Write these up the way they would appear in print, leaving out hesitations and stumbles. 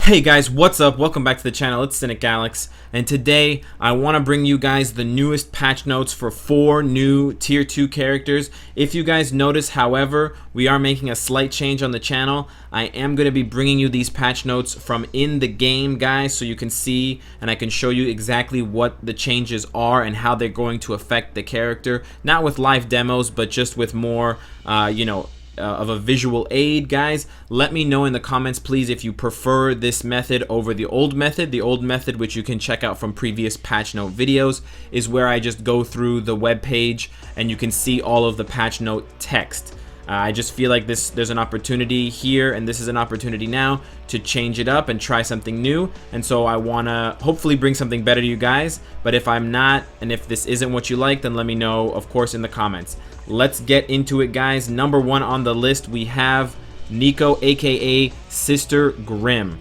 Hey guys, what's up? Welcome back to the channel. It's Sinigularity, and today I want to bring you guys the newest patch notes for 4 new tier 2 characters. If you guys notice, however, we are making a slight change on the channel. I am going to be bringing you these patch notes from in the game, guys, so you can see and I can show you exactly what the changes are and how they're going to affect the character. Not with live demos, but just with more, of a visual aid, guys. Let me know in the comments, please, if you prefer this method over the old method. The old method, which you can check out from previous patch note videos, is where I just go through the web page and you can see all of the patch note text. I just feel like there's an opportunity here, and this is an opportunity now to change it up and try something new. And so I want to hopefully bring something better to you guys. But if I'm not, and if this isn't what you like, then let me know, of course, in the comments. Let's get into it, guys. Number 1 on the list, we have Niko, aka Sister Grimm.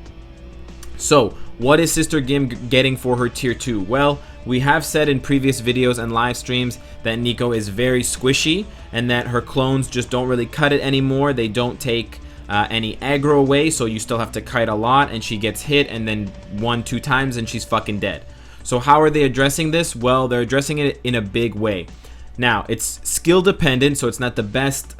So what is Sister Grimm getting for her tier 2? Well, we have said in previous videos and live streams that Niko is very squishy and that her clones just don't really cut it anymore. They don't take any aggro away, so you still have to kite a lot, and she gets hit and then 1-2 times and she's fucking dead. So how are they addressing this? Well, they're addressing it in a big way. Now, it's skill dependent, so it's not the best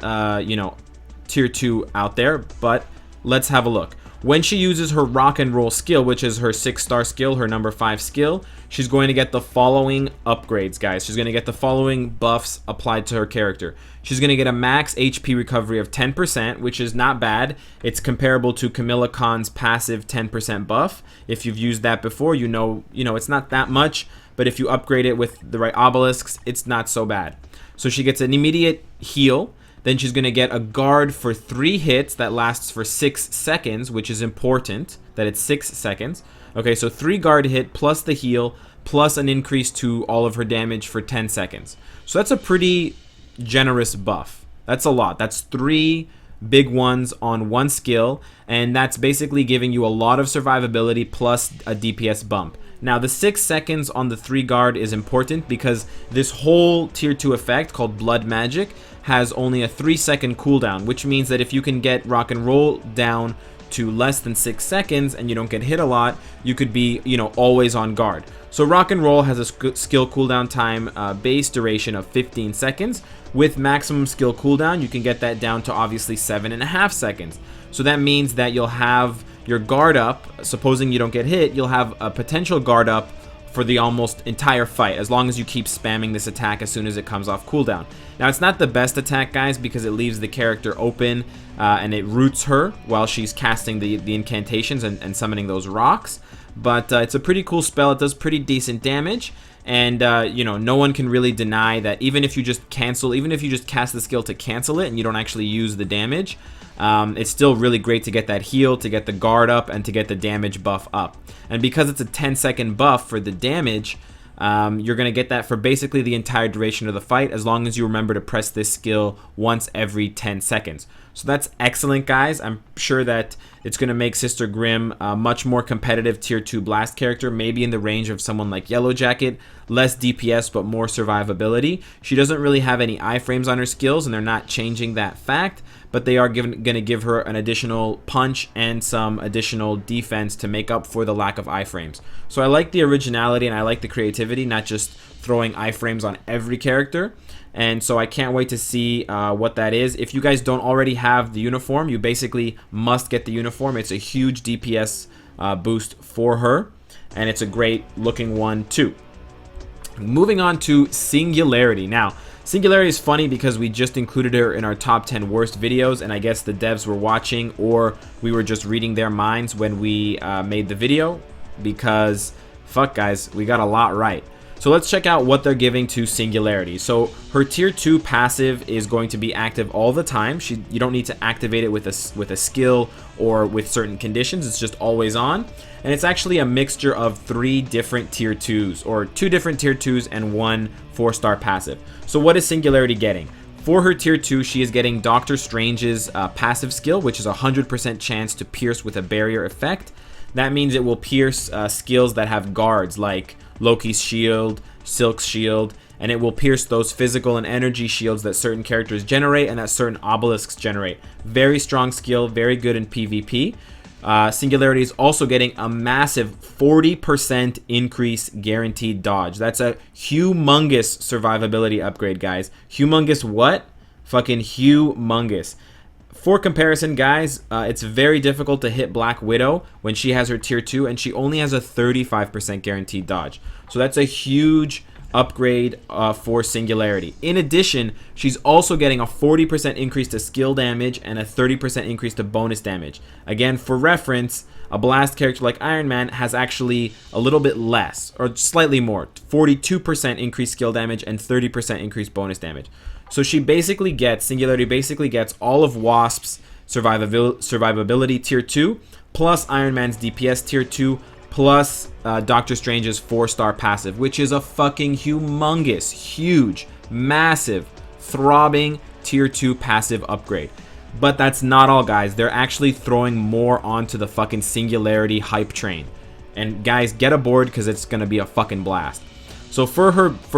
tier 2 out there, but let's have a look. When she uses her rock and roll skill, which is her 6-star skill, her number 5 skill, she's going to get the following upgrades, guys. She's going to get the following buffs applied to her character. She's going to get a max HP recovery of 10%, which is not bad. It's comparable to Camilla Khan's passive 10% buff. If you've used that before, you know it's not that much, but if you upgrade it with the right obelisks, it's not so bad. So she gets an immediate heal. Then she's going to get a guard for 3 hits that lasts for 6 seconds, which is important that it's 6 seconds. Okay, so 3 guard hit plus the heal plus an increase to all of her damage for 10 seconds. So that's a pretty generous buff. That's a lot. That's 3 big ones on 1 skill, and that's basically giving you a lot of survivability plus a DPS bump. Now, the 6 seconds on the 3 guard is important because this whole tier 2 effect called Blood Magic has only a 3-second cooldown, which means that if you can get rock and roll down to less than 6 seconds and you don't get hit a lot, you could be, always on guard. So rock and roll has a skill cooldown time base duration of 15 seconds. With maximum skill cooldown, you can get that down to obviously 7.5 seconds. So that means that you'll have your guard up. Supposing you don't get hit, you'll have a potential guard up for the almost entire fight, as long as you keep spamming this attack as soon as it comes off cooldown. Now, it's not the best attack, guys, because it leaves the character open and it roots her while she's casting the incantations and summoning those rocks. But it's a pretty cool spell. It does pretty decent damage, and no one can really deny that. Even if you just cast the skill to cancel it and you don't actually use the damage, it's still really great to get that heal, to get the guard up, and to get the damage buff up. And because it's a 10-second buff for the damage, you're going to get that for basically the entire duration of the fight, as long as you remember to press this skill once every 10 seconds. So that's excellent, guys. I'm sure that it's going to make Sister Grimm a much more competitive tier 2 blast character, maybe in the range of someone like Yellow Jacket. Less DPS, but more survivability. She doesn't really have any iframes on her skills, and they're not changing that fact, but they are going to give her an additional punch and some additional defense to make up for the lack of iframes. So I like the originality and I like the creativity, not just throwing iframes on every character. And so I can't wait to see what that is. If you guys don't already have the uniform, you basically must get the uniform. It's a huge DPS boost for her, and it's a great looking one too. Moving on to Singularity. Now, Singularity is funny because we just included her in our top 10 worst videos, and I guess the devs were watching, or we were just reading their minds when we made the video, because fuck, guys, we got a lot right. So let's check out what they're giving to Singularity. So her tier 2 passive is going to be active all the time. You don't need to activate it with a skill or with certain conditions. It's just always on. And it's actually a mixture of 3 different tier 2s, or 2 different tier 2s and 1 4-star passive. So what is Singularity getting? For her tier 2, she is getting Doctor Strange's passive skill, which is a 100% chance to pierce with a barrier effect. That means it will pierce skills that have guards, like Loki's shield, Silk's shield, and it will pierce those physical and energy shields that certain characters generate and that certain obelisks generate. Very strong skill, very good in PvP. Singularity is also getting a massive 40% increase guaranteed dodge. That's a humongous survivability upgrade, guys. Humongous what? Fucking humongous. For comparison, guys, it's very difficult to hit Black Widow when she has her tier 2, and she only has a 35% guaranteed dodge. So that's a huge upgrade for Singularity. In addition, she's also getting a 40% increase to skill damage and a 30% increase to bonus damage. Again, for reference, a blast character like Iron Man has actually a little bit less, or slightly more, 42% increased skill damage and 30% increased bonus damage. So Singularity basically gets all of Wasp's survivability tier 2, plus Iron Man's DPS tier 2, plus Doctor Strange's 4-star passive, which is a fucking humongous, huge, massive, throbbing tier 2 passive upgrade. But that's not all, guys. They're actually throwing more onto the fucking Singularity hype train. And guys, get aboard because it's going to be a fucking blast. So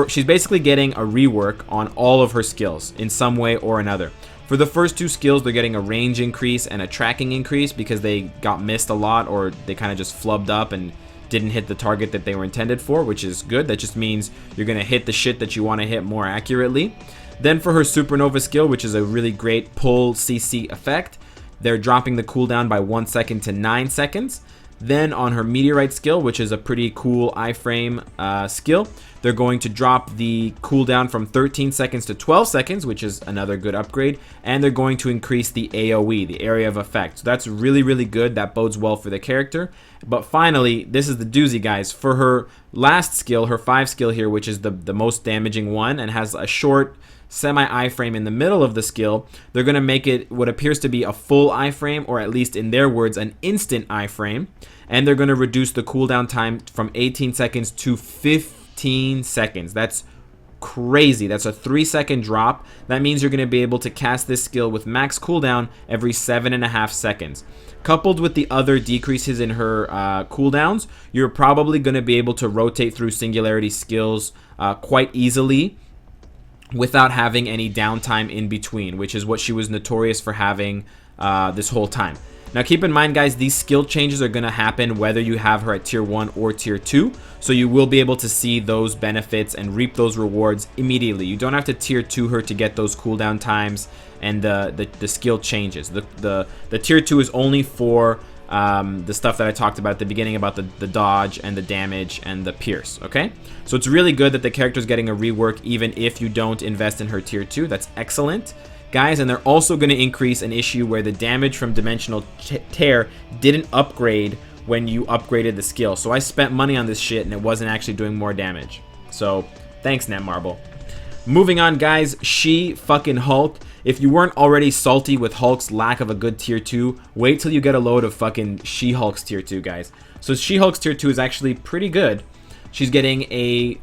she's basically getting a rework on all of her skills in some way or another. For the first two skills, they're getting a range increase and a tracking increase because they got missed a lot, or they kind of just flubbed up and didn't hit the target that they were intended for, which is good. That just means you're going to hit the shit that you want to hit more accurately. Then for her Supernova skill, which is a really great pull CC effect, they're dropping the cooldown by 1 second to 9 seconds. Then on her Meteorite skill, which is a pretty cool iframe skill, they're going to drop the cooldown from 13 seconds to 12 seconds, which is another good upgrade. And they're going to increase the AoE, the area of effect. So that's really, really good. That bodes well for the character. But finally, this is the doozy, guys. For her last skill, her 5 skill here, which is the most damaging one and has a short semi-iframe in the middle of the skill, they're going to make it what appears to be a full iframe, or at least in their words, an instant iframe. And they're going to reduce the cooldown time from 18 seconds to 15 seconds. That's crazy. That's a 3-second drop. That means you're going to be able to cast this skill with max cooldown every 7.5 seconds. Coupled with the other decreases in her cooldowns, you're probably going to be able to rotate through Singularity skills quite easily without having any downtime in between, which is what she was notorious for having this whole time. Now keep in mind, guys, these skill changes are going to happen whether you have her at tier 1 or tier 2, so you will be able to see those benefits and reap those rewards immediately. You don't have to tier 2 her to get those cooldown times and the skill changes. The tier 2 is only for the stuff that I talked about at the beginning about the dodge and the damage and the pierce, okay? So it's really good that the character's getting a rework even if you don't invest in her tier 2. That's excellent, guys. And they're also going to increase an issue where the damage from Dimensional Tear didn't upgrade when you upgraded the skill. So I spent money on this shit and it wasn't actually doing more damage. So thanks, Netmarble. Moving on, guys, She-fucking-Hulk. If you weren't already salty with Hulk's lack of a good tier 2, wait till you get a load of fucking She-Hulk's tier 2, guys. So She-Hulk's tier 2 is actually pretty good. She's getting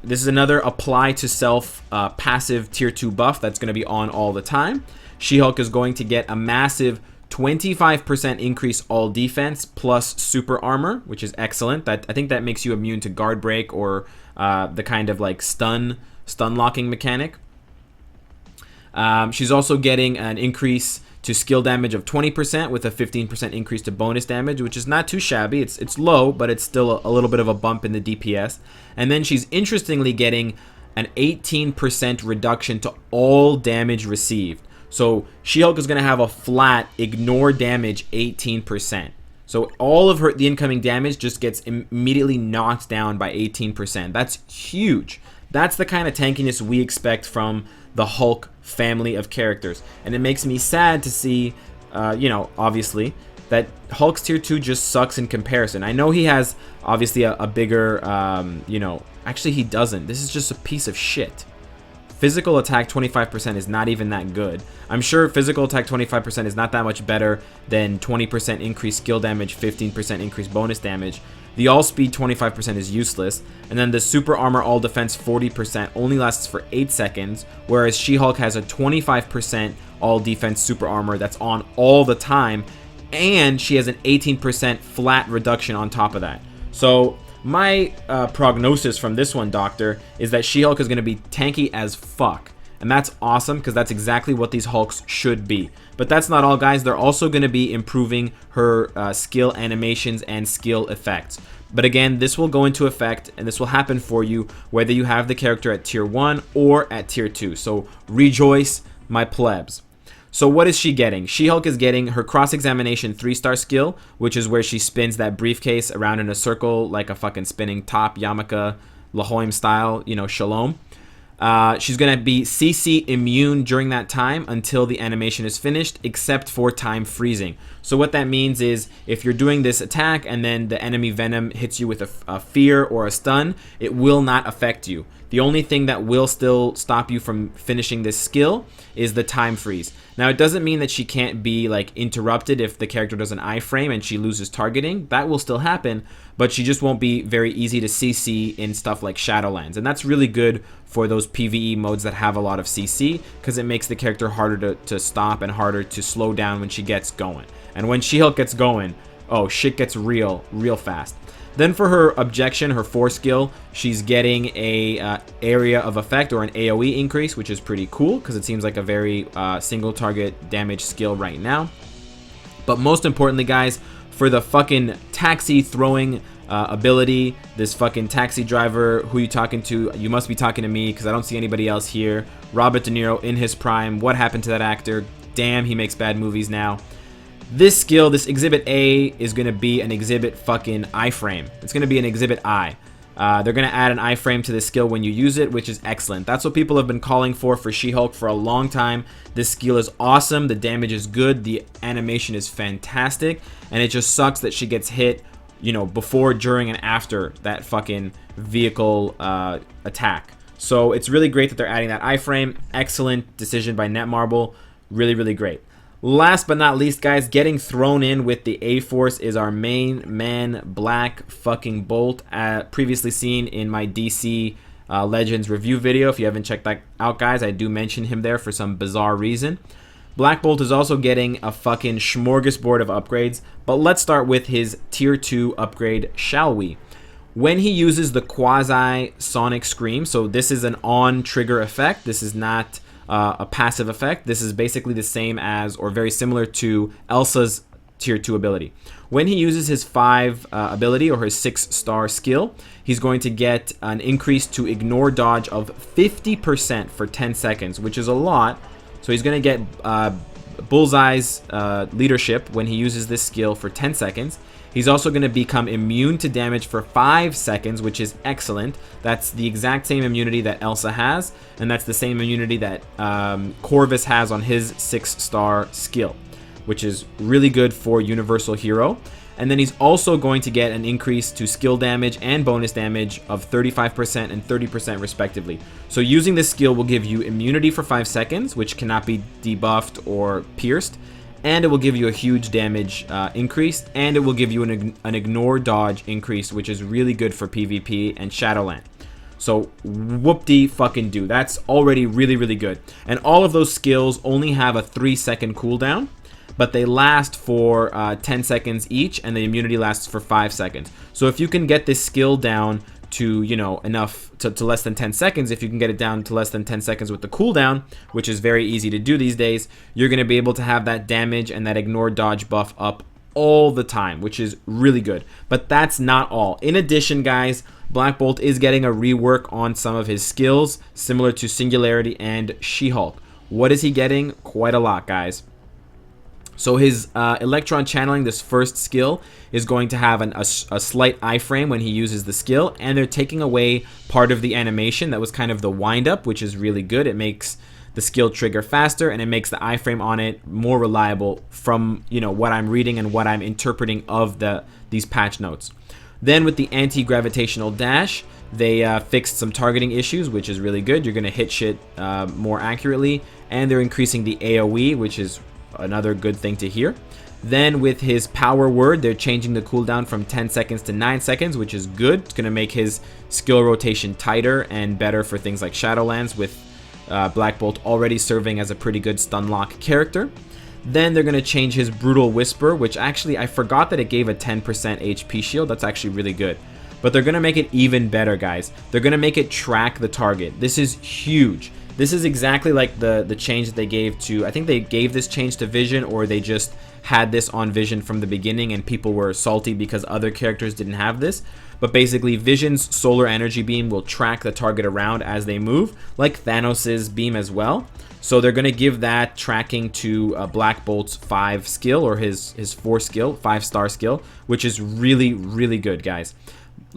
this is another apply to self passive tier 2 buff that's going to be on all the time. She-Hulk is going to get a massive 25% increase all defense plus super armor, which is excellent. I think that makes you immune to guard break or the kind of like stun locking mechanic. She's also getting an increase to skill damage of 20% with a 15% increase to bonus damage, which is not too shabby. It's low, but it's still a little bit of a bump in the DPS. And then she's interestingly getting an 18% reduction to all damage received. So She-Hulk is going to have a flat ignore damage 18%. So all of the incoming damage just gets immediately knocked down by 18%. That's huge. That's the kind of tankiness we expect from the Hulk family of characters. And it makes me sad to see, obviously, that Hulk's tier 2 just sucks in comparison. I know he has, obviously, a bigger, actually he doesn't. This is just a piece of shit. Physical attack 25% is not even that good. I'm sure physical attack 25% is not that much better than 20% increased skill damage, 15% increased bonus damage. The all speed 25% is useless, and then the super armor all defense 40% only lasts for 8 seconds, whereas She-Hulk has a 25% all defense super armor that's on all the time, and she has an 18% flat reduction on top of that. So my prognosis from this one, Doctor, is that She-Hulk is going to be tanky as fuck. And that's awesome because that's exactly what these Hulks should be. But that's not all, guys. They're also going to be improving her skill animations and skill effects. But again, this will go into effect and this will happen for you whether you have the character at tier 1 or at tier 2. So rejoice, my plebs. So what is she getting? She-Hulk is getting her cross-examination 3-star skill, which is where she spins that briefcase around in a circle like a fucking spinning top, Yamaka, Lahoim style, you know, Shalom. She's going to be CC immune during that time until the animation is finished, except for time freezing. So what that means is if you're doing this attack and then the enemy venom hits you with a fear or a stun, it will not affect you. The only thing that will still stop you from finishing this skill is the time freeze. Now, it doesn't mean that she can't be like interrupted if the character does an iframe and she loses targeting. That will still happen, but she just won't be very easy to CC in stuff like Shadowlands. And that's really good for those PvE modes that have a lot of CC because it makes the character harder to stop and harder to slow down when she gets going. And when She-Hulk gets going, oh, shit gets real fast. Then for her objection, her 4 skill, she's getting a area of effect or an AoE increase, which is pretty cool because it seems like a very single target damage skill right now. But most importantly, guys, for the fucking taxi throwing ability, this fucking taxi driver, who you talking to? You must be talking to me because I don't see anybody else here. Robert De Niro in his prime. What happened to that actor? Damn, he makes bad movies now. This skill, this Exhibit A, is going to be an Exhibit fucking iframe. It's going to be an Exhibit I. They're going to add an iframe to this skill when you use it, which is excellent. That's what people have been calling for She-Hulk for a long time. This skill is awesome. The damage is good. The animation is fantastic. And it just sucks that she gets hit, you know, before, during, and after that fucking vehicle attack. So it's really great that they're adding that iframe. Excellent decision by Netmarble. Really great. Last but not least, guys, getting thrown in with the A-Force is our main man, Black fucking Bolt, previously seen in my DC Legends review video. If you haven't checked that out, guys, I do mention him there for some bizarre reason. Blackbolt is also getting a fucking smorgasbord of upgrades, but let's start with his tier 2 upgrade, shall we? When he uses the quasi-sonic scream, so this is an on-trigger effect, this is not a passive effect. This is basically the same as or very similar to Elsa's tier 2 ability. When he uses his 5 ability or his 6-star skill, he's going to get an increase to ignore dodge of 50% for 10 seconds, which is a lot. So he's going to get Bullseye's leadership when he uses this skill for 10 seconds. He's also going to become immune to damage for 5 seconds, which is excellent. That's the exact same immunity that Elsa has, and that's the same immunity that Corvus has on his 6-star skill, which is really good for Universal Hero. And then he's also going to get an increase to skill damage and bonus damage of 35% and 30% respectively. So using this skill will give you immunity for 5 seconds, which cannot be debuffed or pierced. And it will give you a huge damage increase, and it will give you an ignore dodge increase, which is really good for PvP and Shadowland. So whoop-de fucking do. That's already really good. And all of those skills only have a 3-second cooldown, but they last for 10 seconds each, and the immunity lasts for 5 seconds. So if you can get this skill down to, you know, enough to less than 10 seconds, if you can get it down to less than 10 seconds with the cooldown, which is very easy to do these days, you're going to be able to have that damage and that ignore dodge buff up all the time, which is really good. But that's not all. In addition, guys, Blackbolt is getting a rework on some of his skills, similar to Singularity and She-Hulk. What is he getting? Quite a lot, guys. So his Electron Channeling, this first skill, is going to have a slight iframe when he uses the skill, and they're taking away part of the animation that was kind of the wind-up, which is really good. It makes the skill trigger faster, and it makes the iframe on it more reliable from, you know, what I'm reading and what I'm interpreting of these patch notes. Then with the anti-gravitational dash, they fixed some targeting issues, which is really good. You're going to hit shit more accurately, and they're increasing the AoE, which is another good thing to hear. Then with his power word, they're changing the cooldown from 10 seconds to 9 seconds, which is good. It's going to make his skill rotation tighter and better for things like Shadowlands, with Blackbolt already serving as a pretty good stun lock character. Then they're going to change his Brutal Whisper, which actually I forgot that it gave a 10% HP shield. That's actually really good. But they're going to make it even better, guys. They're going to make it track the target. This is huge. This is exactly like the change that they gave to, I think they gave this change to Vision, or they just had this on Vision from the beginning and people were salty because other characters didn't have this. But basically, Vision's solar energy beam will track the target around as they move, like Thanos's beam as well. So they're going to give that tracking to Blackbolt's 5 skill, or his 4 skill, 5-star skill, which is really, really good, guys.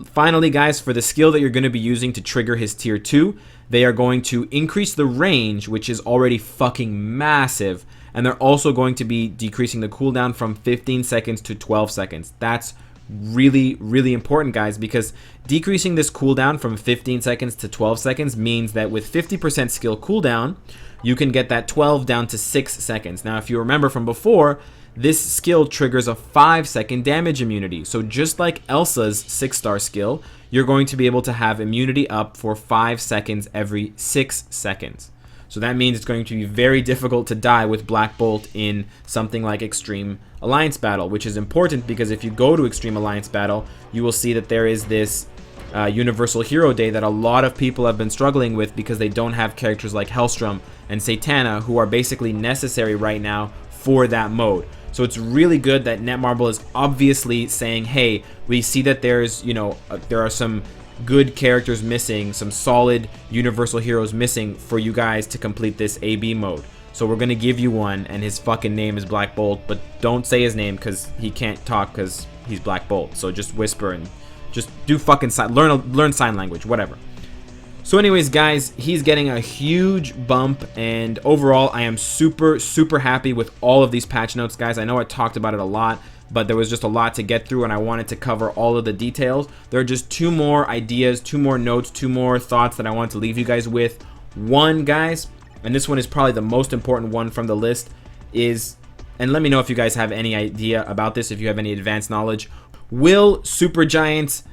Finally, guys, for the skill that you're going to be using to trigger his tier 2, they are going to increase the range, which is already fucking massive, and they're also going to be decreasing the cooldown from 15 seconds to 12 seconds. That's really, really important, guys, because decreasing this cooldown from 15 seconds to 12 seconds means that with 50% skill cooldown, you can get that 12 down to 6 seconds. Now, if you remember from before, this skill triggers a 5-second damage immunity. So just like Elsa's 6-star skill, you're going to be able to have immunity up for 5 seconds every 6 seconds. So that means it's going to be very difficult to die with Blackbolt in something like Extreme Alliance Battle, which is important because if you go to Extreme Alliance Battle, you will see that there is this Universal Hero Day that a lot of people have been struggling with because they don't have characters like Hellstrom and Satana, who are basically necessary right now for that mode. So it's really good that Netmarble is obviously saying, hey, we see that there's, there are some good characters missing, some solid Universal heroes missing for you guys to complete this AB mode. So we're going to give you one, and his fucking name is Blackbolt, but don't say his name because he can't talk because he's Blackbolt. So just whisper and just do fucking learn sign language, whatever. So anyways, guys, he's getting a huge bump, and overall, I am super, super happy with all of these patch notes, guys. I know I talked about it a lot, but there was just a lot to get through, and I wanted to cover all of the details. There are just 2 more ideas, 2 more notes, 2 more thoughts that I want to leave you guys with. One, guys, and this one is probably the most important one from the list, is, and let me know if you guys have any idea about this, if you have any advanced knowledge. Will Supergiant's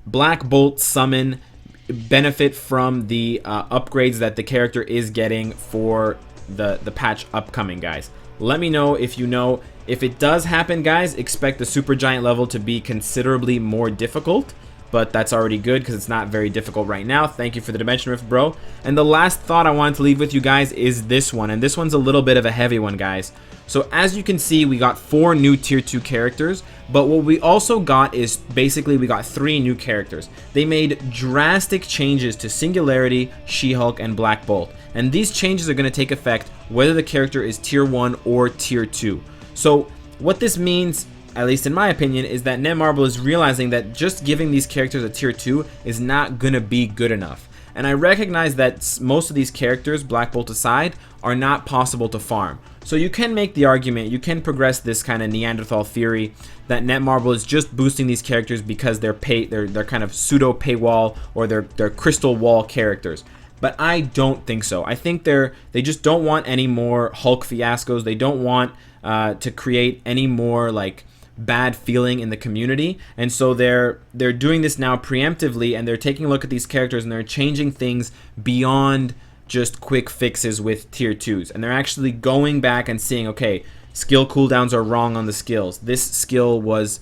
Blackbolt summon benefit from the upgrades that the character is getting for the patch upcoming, guys? Let me know if you know. If it does happen, guys, expect the Supergiant level to be considerably more difficult, but that's already good because it's not very difficult right now. Thank you for the Dimension Rift, bro. And the last thought I wanted to leave with you guys is this one, and this one's a little bit of a heavy one, guys. So as you can see, we got 4 new tier 2 characters, but what we also got is basically we got 3 new characters. They made drastic changes to Singularity, She-Hulk, and Blackbolt, and these changes are going to take effect whether the character is tier 1 or tier 2. So what this means, at least in my opinion, is that Netmarble is realizing that just giving these characters a tier 2 is not going to be good enough. And I recognize that most of these characters, Blackbolt aside, are not possible to farm. So you can make the argument, you can progress this kind of Neanderthal theory that Netmarble is just boosting these characters because they're kind of pseudo paywall or they're crystal wall characters. But I don't think so. I think they just don't want any more Hulk fiascos. They don't want to create any more like bad feeling in the community, and so they're doing this now preemptively, and they're taking a look at these characters and they're changing things beyond just quick fixes with tier 2s, and they're actually going back and seeing, okay, skill cooldowns are wrong on the skills. This skill was,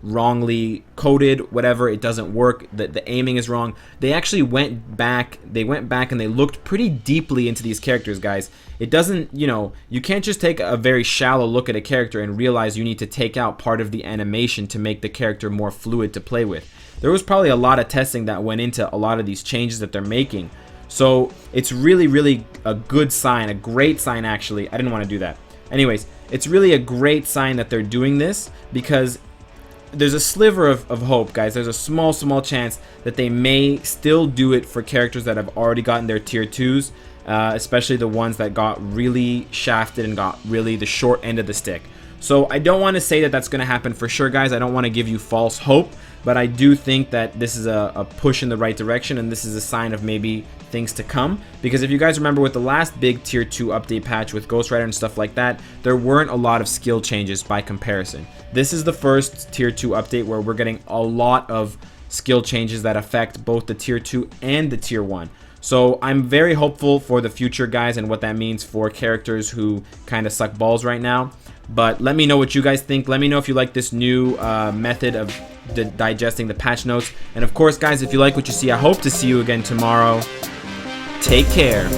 wrongly coded, whatever, it doesn't work, the aiming is wrong. They actually went back and they looked pretty deeply into these characters, guys. It doesn't, you can't just take a very shallow look at a character and realize you need to take out part of the animation to make the character more fluid to play with. There was probably a lot of testing that went into a lot of these changes that they're making. So it's really, really a good sign, a great sign actually. I didn't want to do that. Anyways, it's really a great sign that they're doing this because there's a sliver of hope, guys. There's a small chance that they may still do it for characters that have already gotten their tier 2s, especially the ones that got really shafted and got really the short end of the stick. So I don't want to say that that's going to happen for sure, guys. I don't want to give you false hope, but I do think that this is a push in the right direction, and this is a sign of maybe things to come. Because if you guys remember with the last big tier 2 update patch with Ghost Rider and stuff like that, there weren't a lot of skill changes by comparison. This is the first tier 2 update where we're getting a lot of skill changes that affect both the tier 2 and the tier 1. So I'm very hopeful for the future, guys, and what that means for characters who kind of suck balls right now. But let me know what you guys think. Let me know if you like this new method of digesting the patch notes. And of course, guys, if you like what you see, I hope to see you again tomorrow. Take care.